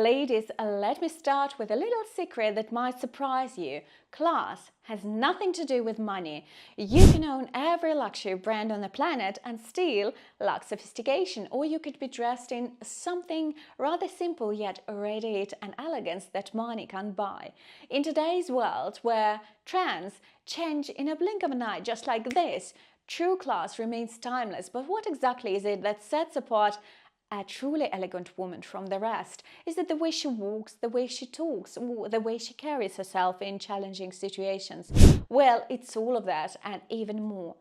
Ladies, let me start with a little secret that might surprise you. Class has nothing to do with money. You can own every luxury brand on the planet and still lack sophistication, or you could be dressed in something rather simple yet radiate an elegance that money can't buy. In today's world, where trends change in a blink of an eye just like this, true class remains timeless. But what exactly is it that sets apart a truly elegant woman from the rest? Is it the way she walks, the way she talks, or the way she carries herself in challenging situations? Well, it's all of that and even more.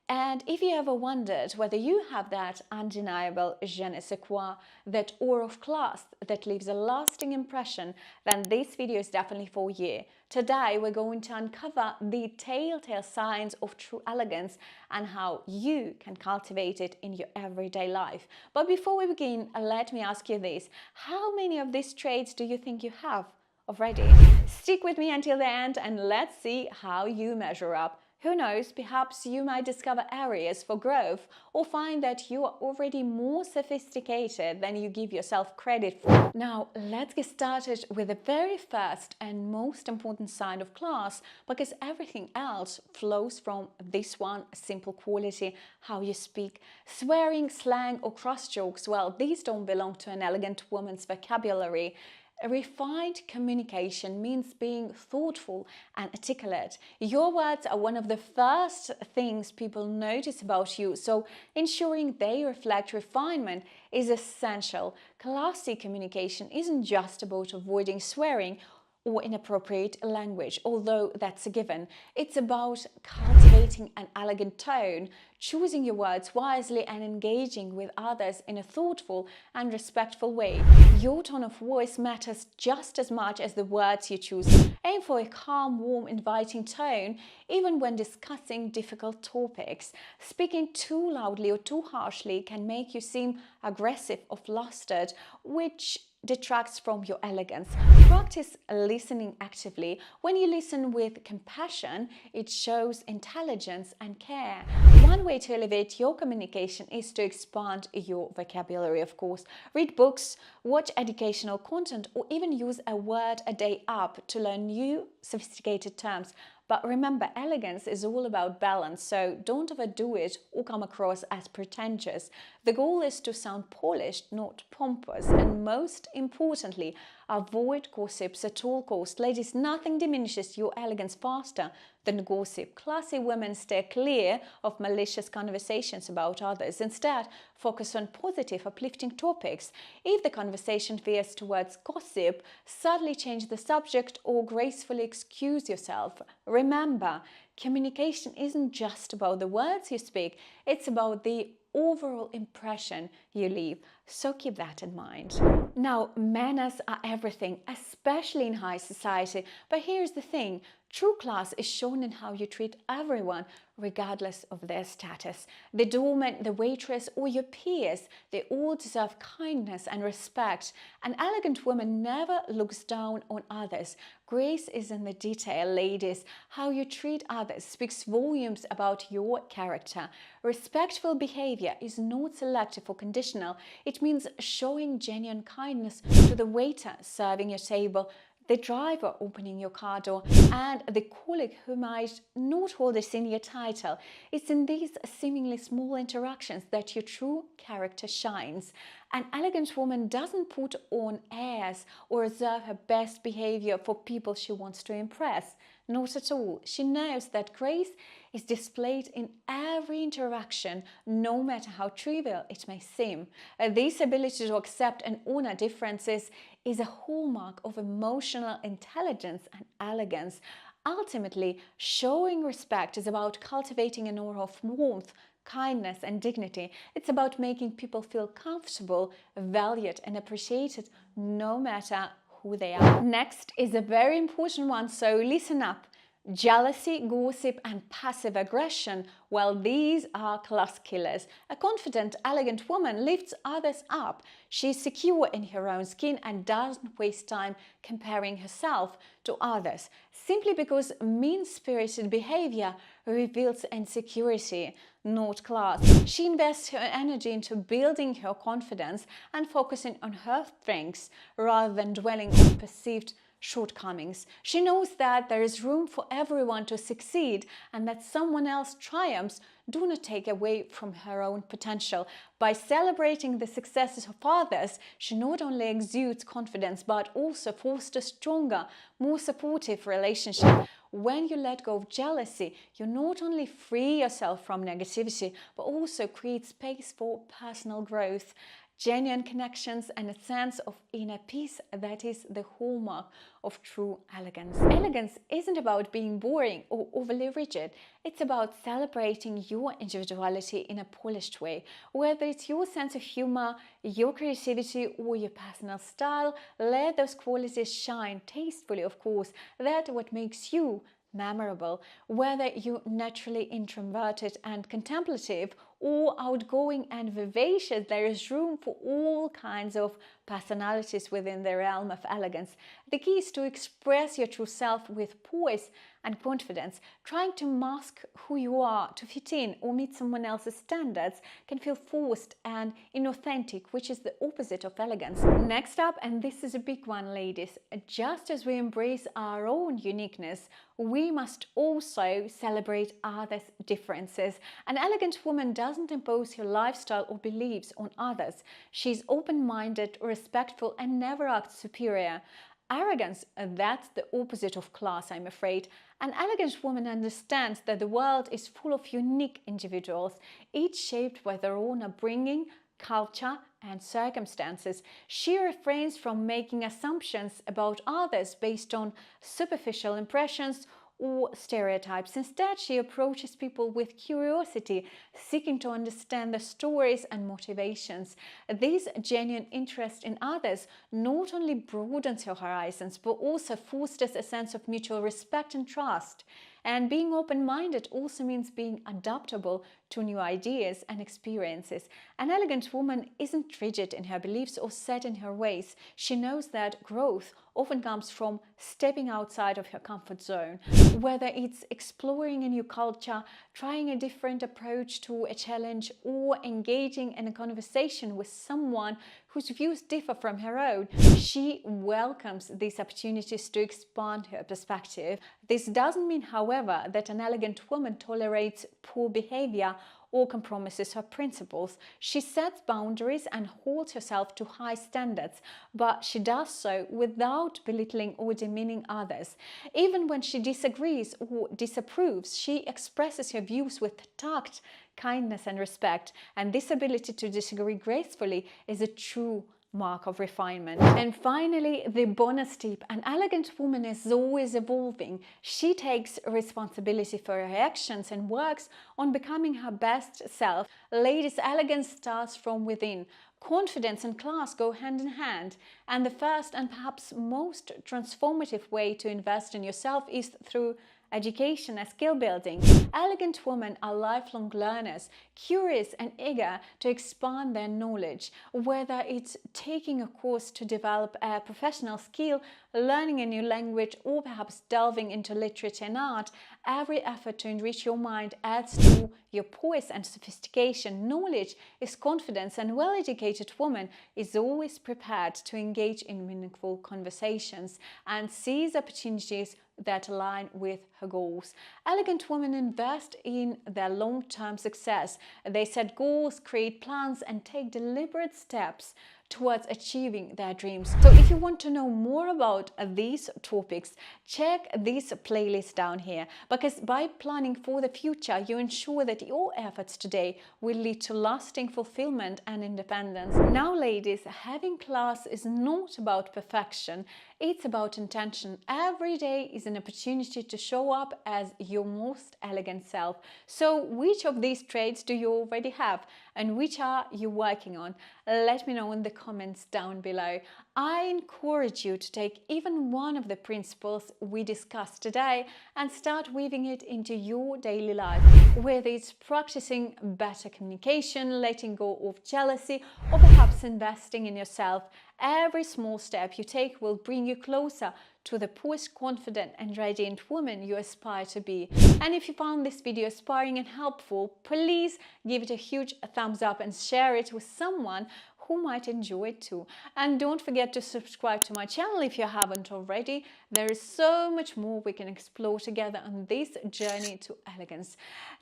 And if you ever wondered whether you have that undeniable je ne sais quoi, that aura of class that leaves a lasting impression, then this video is definitely for you. Today we're going to uncover the telltale signs of true elegance and how you can cultivate it in your everyday life. But before we begin, let me ask you this: how many of these traits do you think you have already? Stick with me until the end and let's see how you measure up. Who knows, perhaps you might discover areas for growth or find that you are already more sophisticated than you give yourself credit for. Now, let's get started with the very first and most important sign of class, because everything else flows from this one simple quality: how you speak. Swearing, slang, or cross jokes, well, these don't belong to an elegant woman's vocabulary. A refined communication means being thoughtful and articulate. Your words are one of the first things people notice about you, so ensuring they reflect refinement is essential. Classy communication isn't just about avoiding swearing or inappropriate language, although that's a given. It's about cultivating an elegant tone, choosing your words wisely, and engaging with others in a thoughtful and respectful way. Your tone of voice matters just as much as the words you choose. Aim for a calm, warm, inviting tone, even when discussing difficult topics. Speaking too loudly or too harshly can make you seem aggressive or flustered, which detracts from your elegance. Practice listening actively. When you listen with compassion, it shows intelligence and care. One way to elevate your communication is to expand your vocabulary, of course. Read books, watch educational content, or even use a word a day app to learn new sophisticated terms. But remember, elegance is all about balance, so don't overdo it or come across as pretentious. The goal is to sound polished, not pompous, and most importantly, avoid gossips at all costs. Ladies, nothing diminishes your elegance faster than gossip. Classy women steer clear of malicious conversations about others. Instead, focus on positive, uplifting topics. If the conversation veers towards gossip, subtly change the subject or gracefully excuse yourself. Remember, communication isn't just about the words you speak, it's about the overall impression you leave. So keep that in mind. Now, manners are everything, especially in high society. But here's the thing: true class is shown in how you treat everyone, regardless of their status. The doorman, the waitress, or your peers, they all deserve kindness and respect. An elegant woman never looks down on others. Grace is in the detail, ladies. How you treat others speaks volumes about your character. Respectful behavior is not selective or conditional. It means showing genuine kindness to the waiter serving your table, the driver opening your car door, and the colleague who might not hold a senior title. It's in these seemingly small interactions that your true character shines. An elegant woman doesn't put on airs or reserve her best behavior for people she wants to impress. Not at all. She knows that grace is displayed in every interaction, no matter how trivial it may seem. This ability to accept and honor differences is a hallmark of emotional intelligence and elegance. Ultimately, showing respect is about cultivating an aura of warmth, kindness, and dignity. It's about making people feel comfortable, valued, and appreciated, no matter who they are. Next is a very important one, so listen up. Jealousy, gossip, and passive aggression, well, these are class killers. A confident, elegant woman lifts others up. She's secure in her own skin and doesn't waste time comparing herself to others, simply because mean-spirited behavior reveals insecurity. not class. She invests her energy into building her confidence and focusing on her strengths rather than dwelling on perceived shortcomings. She knows that there is room for everyone to succeed and that someone else's triumphs do not take away from her own potential. By celebrating the successes of others, she not only exudes confidence but also fosters stronger, more supportive relationships. When you let go of jealousy, you not only free yourself from negativity but also create space for personal growth, genuine connections, and a sense of inner peace that is the hallmark of true elegance. Elegance isn't about being boring or overly rigid. It's about celebrating your individuality in a polished way. Whether it's your sense of humor, your creativity, or your personal style, let those qualities shine tastefully, of course. That's what makes you memorable. Whether you're naturally introverted and contemplative or outgoing and vivacious, there is room for all kinds of personalities within the realm of elegance. The key is to express your true self with poise and confidence. Trying to mask who you are to fit in or meet someone else's standards can feel forced and inauthentic, which is the opposite of elegance. Next up, and this is a big one, ladies, just as we embrace our own uniqueness, we must also celebrate others' differences. An elegant woman doesn't impose her lifestyle or beliefs on others. She's open-minded, respectful, and never acts superior. Arrogance, that's the opposite of class, I'm afraid. An elegant woman understands that the world is full of unique individuals, each shaped by their own upbringing, culture, and circumstances. She refrains from making assumptions about others based on superficial impressions or stereotypes. Instead, she approaches people with curiosity, seeking to understand their stories and motivations. This genuine interest in others not only broadens her horizons, but also fosters a sense of mutual respect and trust. And being open-minded also means being adaptable to new ideas and experiences. An elegant woman isn't rigid in her beliefs or set in her ways. She knows that growth often comes from stepping outside of her comfort zone. Whether it's exploring a new culture, trying a different approach to a challenge, or engaging in a conversation with someone whose views differ from her own, she welcomes these opportunities to expand her perspective. This doesn't mean, however, that an elegant woman tolerates poor behavior or compromises her principles. She sets boundaries and holds herself to high standards, but she does so without belittling or demeaning others. Even when she disagrees or disapproves, she expresses her views with tact, kindness, and respect. And this ability to disagree gracefully is a true mark of refinement. And finally, the bonus tip. An elegant woman is always evolving. She takes responsibility for her actions and works on becoming her best self. Ladies, elegance starts from within. Confidence and class go hand in hand, and the first and perhaps most transformative way to invest in yourself is through education and skill building. Elegant women are lifelong learners, curious and eager to expand their knowledge. Whether it's taking a course to develop a professional skill, learning a new language, or perhaps delving into literature and art, every effort to enrich your mind adds to your poise and sophistication. Knowledge is confidence, and a well-educated woman is always prepared to engage in meaningful conversations and seize opportunities that align with her goals. Elegant women invest in their long-term success. They set goals, create plans, and take deliberate steps towards achieving their dreams. So if you want to know more about these topics, check this playlist down here, because by planning for the future, you ensure that your efforts today will lead to lasting fulfillment and independence. Now, ladies, having class is not about perfection, it's about intention. Every day is an opportunity to show up as your most elegant self. So which of these traits do you already have, and which are you working on? Let me know in the comments down below. I encourage you to take even one of the principles we discussed today and start weaving it into your daily life, whether it's practicing better communication, letting go of jealousy, or perhaps investing in yourself. Every small step you take will bring you closer to the poised, confident and radiant woman you aspire to be. And if you found this video inspiring and helpful, please give it a huge thumbs up and share it with someone who might enjoy it too. And don't forget to subscribe to my channel if you haven't already. There is so much more we can explore together on this journey to elegance.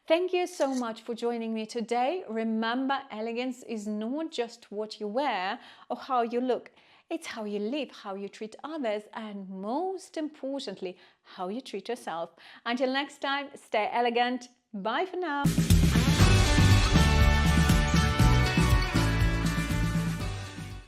Thank you so much for joining me today. Remember, elegance is not just what you wear or how you look. It's how you live, how you treat others, and most importantly, how you treat yourself. Until next time, stay elegant. Bye for now.